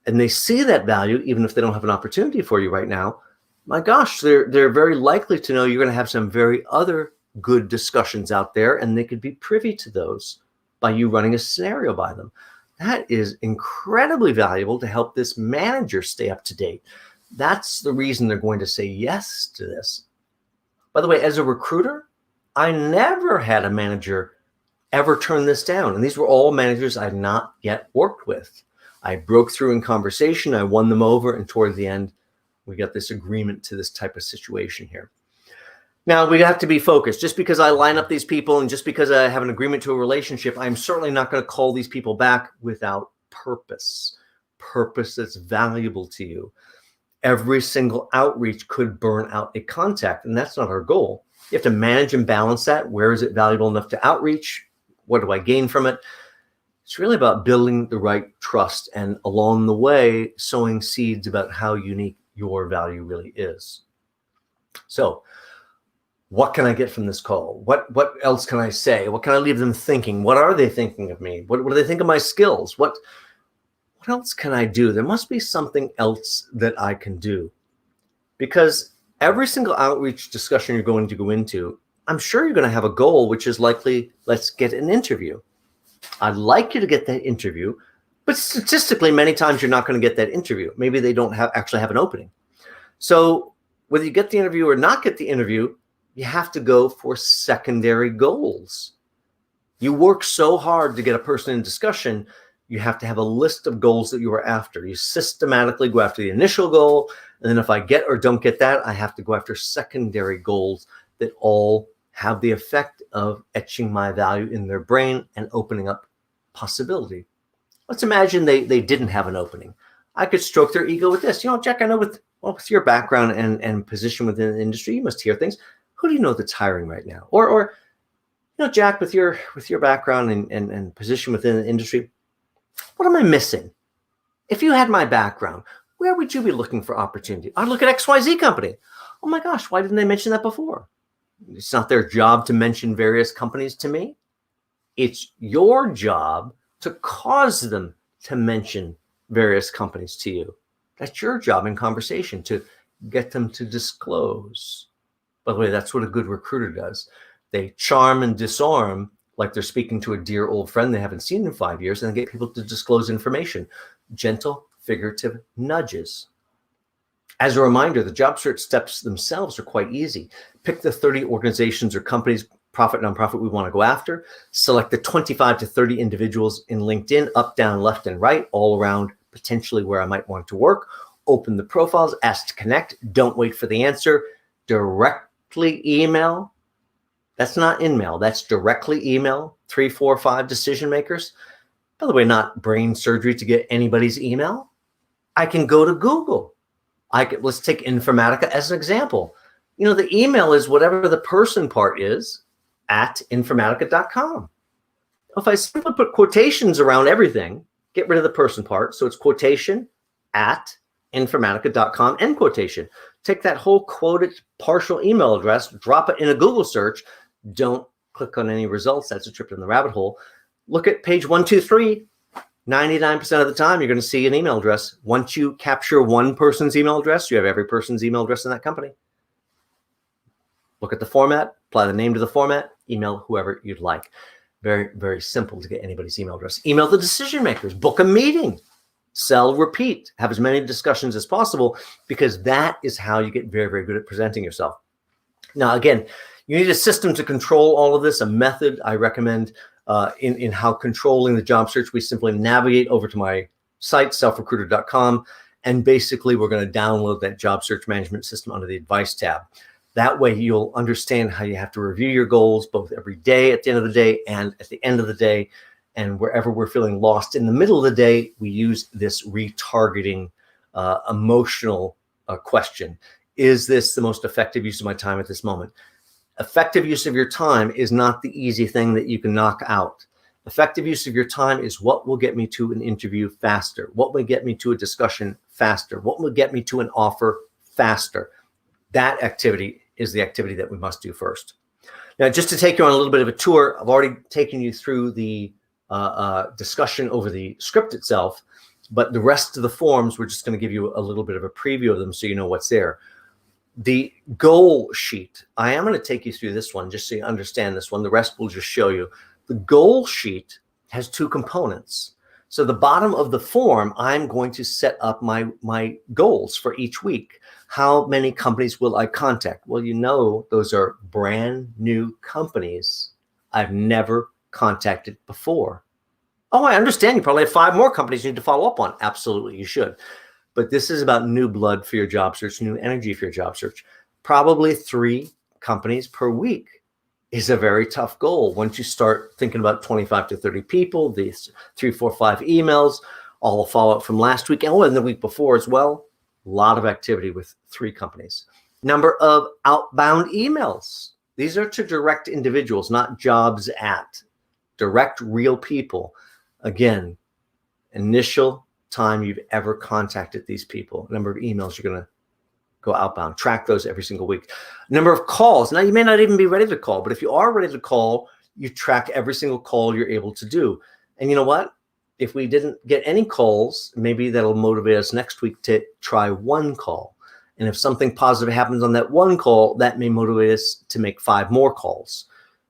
and they see that value, even if they don't have an opportunity for you right now, my gosh, they're very likely to know you're going to have some very other good discussions out there, and they could be privy to those by you running a scenario by them. That is incredibly valuable to help this manager stay up to date. That's the reason they're going to say yes to this. By the way, as a recruiter, I never had a manager ever turn this down. And these were all managers I'd not yet worked with. I broke through in conversation. I won them over. And toward the end, we got this agreement to this type of situation here. Now, we have to be focused. Just because I line up these people and just because I have an agreement to a relationship, I'm certainly not going to call these people back without purpose that's valuable to you. Every single outreach could burn out a contact, and that's not our goal. You have to manage and balance that. Where is it valuable enough to outreach? What do I gain from it? It's really about building the right trust and along the way, sowing seeds about how unique your value really is. So what can I get from this call? What else can I say? What can I leave them thinking? What are they thinking of me? What do they think of my skills? What else can I do? There must be something else that I can do. Because every single outreach discussion you're going to go into, I'm sure you're going to have a goal, which is likely, let's get an interview. I'd like you to get that interview, but statistically, many times you're not going to get that interview. Maybe they don't actually have an opening. So whether you get the interview or not get the interview, you have to go for secondary goals. You work so hard to get a person in discussion, you have to have a list of goals that you are after. You systematically go after the initial goal, and then if I get or don't get that, I have to go after secondary goals that all have the effect of etching my value in their brain and opening up possibility. Let's imagine they didn't have an opening. I could stroke their ego with this. Jack, I know with your background and position within the industry, you must hear things. Who do you know that's hiring right now? Or Jack, with your background and position within the industry, what am I missing? If you had my background, where would you be looking for opportunity? I'd look at XYZ company. Oh my gosh, why didn't they mention that before? It's not their job to mention various companies to me. It's your job to cause them to mention various companies to you. That's your job in conversation, to get them to disclose. By the way, that's what a good recruiter does. They charm and disarm like they're speaking to a dear old friend they haven't seen in 5 years, and then get people to disclose information. Gentle, figurative nudges. As a reminder, the job search steps themselves are quite easy. Pick the 30 organizations or companies, profit, nonprofit, we want to go after. Select the 25 to 30 individuals in LinkedIn, up, down, left, and right, all around potentially where I might want to work. Open the profiles, ask to connect. Don't wait for the answer. Directly email. That's not in-mail. That's directly email 3, 4, 5 decision makers. By the way, not brain surgery to get anybody's email. I can go to Google. Let's take Informatica as an example. The email is whatever the person part is at informatica.com. If I simply put quotations around everything, get rid of the person part. So it's quotation at informatica.com, end quotation. Take that whole quoted partial email address, drop it in a Google search. Don't click on any results. That's a trip down the rabbit hole. Look at page 1, 2, 3. 99% of the time, you're going to see an email address. Once you capture one person's email address, you have every person's email address in that company. Look at the format, apply the name to the format, email whoever you'd like. Very, very simple to get anybody's email address. Email the decision makers, book a meeting, sell, repeat, have as many discussions as possible, because that is how you get very, very good at presenting yourself. Now, again, you need a system to control all of this, a method I recommend in how controlling the job search. We simply navigate over to my site, selfrecruiter.com, and basically we're going to download that job search management system under the advice tab. That way you'll understand how you have to review your goals both every day at the end of the day and at the end of the day. And wherever we're feeling lost in the middle of the day, we use this retargeting emotional question. Is this the most effective use of my time at this moment? Effective use of your time is not the easy thing that you can knock out. Effective use of your time is what will get me to an interview faster, what will get me to a discussion faster, what will get me to an offer faster. That activity is the activity that we must do first. Now, just to take you on a little bit of a tour, I've already taken you through the discussion over the script itself, but the rest of the forms, we're just going to give you a little bit of a preview of them so you know what's there. The goal sheet, I am going to take you through this one just so you understand this one. The rest will just show you. The goal sheet has 2 components. So the bottom of the form, I'm going to set up my goals for each week. How many companies will I contact? Well, those are brand new companies I've never contacted before. Oh, I understand. You probably have 5 more companies you need to follow up on. Absolutely, you should. But this is about new blood for your job search, new energy for your job search. Probably 3 companies per week is a very tough goal. Once you start thinking about 25 to 30 people, these 3, 4, 5 emails, all the follow-up from last week and the week before as well, a lot of activity with 3 companies. Number of outbound emails. These are to direct individuals, not jobs at. direct, real people. Again, initial time you've ever contacted these people, number of emails you're going to go outbound, track those every single week. Number of calls. Now, you may not even be ready to call, but if you are ready to call, you track every single call you're able to do. And you know what? If we didn't get any calls, maybe that'll motivate us next week to try one call. And if something positive happens on that one call, that may motivate us to make 5 more calls.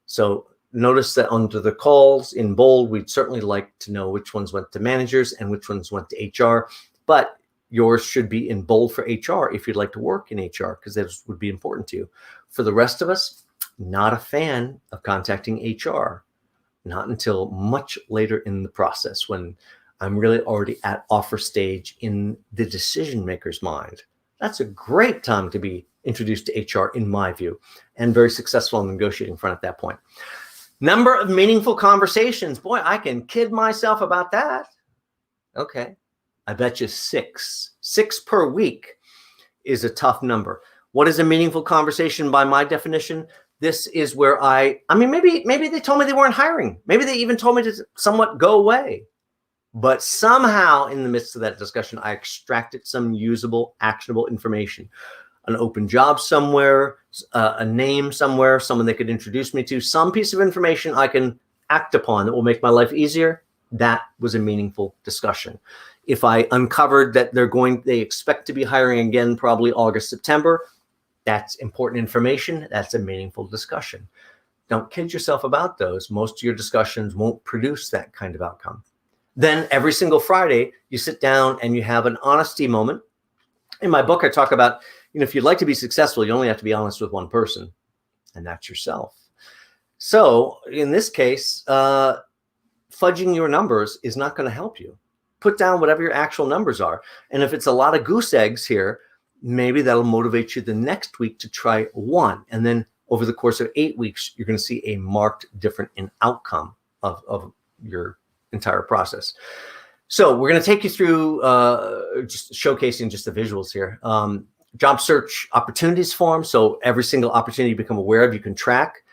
So notice that under the calls in bold, we'd certainly like to know which ones went to managers and which ones went to HR. But yours should be in bold for HR if you'd like to work in HR, because that would be important to you. For the rest of us, not a fan of contacting HR. Not until much later in the process, when I'm really already at offer stage in the decision maker's mind. That's a great time to be introduced to HR, in my view, and very successful on the negotiating front at that point. Number of meaningful conversations. Boy, I can kid myself about that. Okay, I bet you 6. 6 per week is a tough number. What is a meaningful conversation by my definition? This is where maybe they told me they weren't hiring. Maybe they even told me to somewhat go away. But somehow in the midst of that discussion, I extracted some usable, actionable information. An open job somewhere, a name somewhere, someone they could introduce me to, some piece of information I can act upon that will make my life easier. That was a meaningful discussion. If I uncovered that they expect to be hiring again, probably August, September, that's important information. That's a meaningful discussion. Don't kid yourself about those. Most of your discussions won't produce that kind of outcome. Then every single Friday, you sit down and you have an honesty moment. In my book, I talk about, if you'd like to be successful, you only have to be honest with one person, and that's yourself. So in this case, fudging your numbers is not going to help you. Put down whatever your actual numbers are. And if it's a lot of goose eggs here, maybe that'll motivate you the next week to try 1. And then over the course of 8 weeks, you're going to see a marked different in outcome of your entire process. So we're going to take you through just showcasing just the visuals here. Job search opportunities form. So every single opportunity you become aware of, you can track.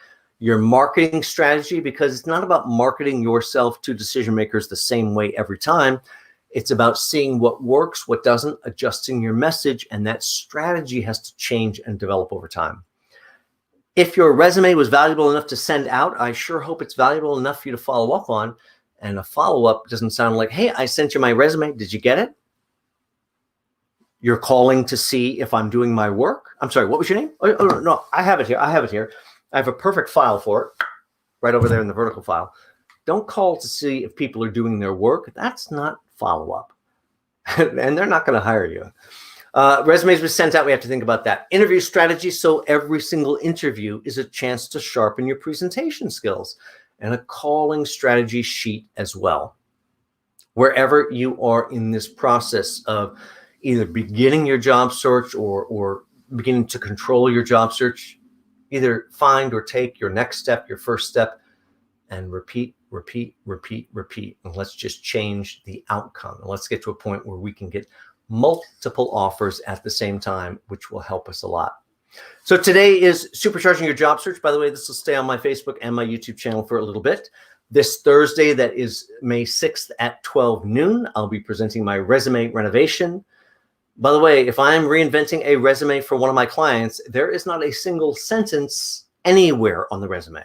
Your marketing strategy, because it's not about marketing yourself to decision makers the same way every time. It's about seeing what works, what doesn't, adjusting your message, and that strategy has to change and develop over time. If your resume was valuable enough to send out, I sure hope it's valuable enough for you to follow up on. And a follow-up doesn't sound like, hey, I sent you my resume. Did you get it? You're calling to see if I'm doing my work. I'm sorry, what was your name? Oh, no, I have it here. I have a perfect file for it right over there in the vertical file. Don't call to see if people are doing their work. That's not follow-up. And they're not going to hire you. Resumes were sent out. We have to think about that. Interview strategy. So every single interview is a chance to sharpen your presentation skills, and a calling strategy sheet as well. Wherever you are in this process of either beginning your job search or beginning to control your job search, either find or take your next step, your first step, and repeat. And let's just change the outcome. And let's get to a point where we can get multiple offers at the same time, which will help us a lot. So today is Supercharging Your Job Search. By the way, this will stay on my Facebook and my YouTube channel for a little bit. This Thursday, that is May 6th at 12 noon, I'll be presenting my resume renovation. By the way, if I'm reinventing a resume for one of my clients, there is not a single sentence anywhere on the resume.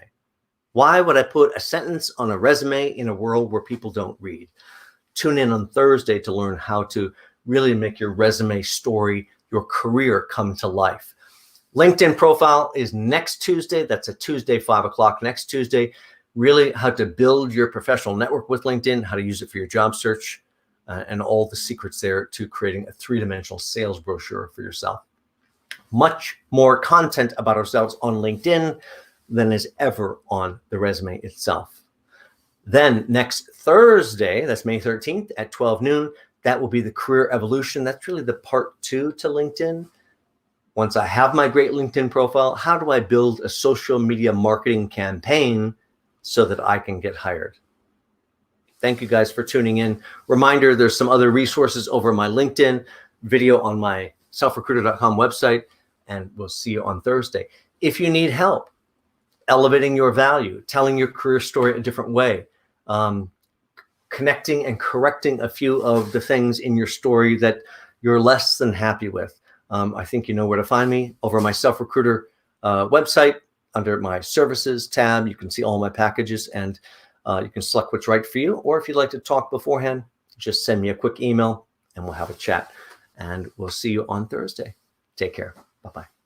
Why would I put a sentence on a resume in a world where people don't read? Tune in on Thursday to learn how to really make your resume story, your career, come to life. LinkedIn profile is next Tuesday. That's a Tuesday, 5 o'clock next Tuesday. Really how to build your professional network with LinkedIn, how to use it for your job search, and all the secrets there to creating a 3-dimensional sales brochure for yourself. Much more content about ourselves on LinkedIn than is ever on the resume itself. Then next Thursday, that's May 13th at 12 noon, that will be the career evolution. That's really the part 2 to LinkedIn. Once I have my great LinkedIn profile, how do I build a social media marketing campaign so that I can get hired? Thank you guys for tuning in. Reminder, there's some other resources over my LinkedIn, video on my selfrecruiter.com website, and we'll see you on Thursday. If you need help, elevating your value, telling your career story a different way, connecting and correcting a few of the things in your story that you're less than happy with. I think you know where to find me over my Self-Recruiter website. Under my services tab, you can see all my packages, and you can select what's right for you. Or if you'd like to talk beforehand, just send me a quick email and we'll have a chat. And we'll see you on Thursday. Take care. Bye-bye.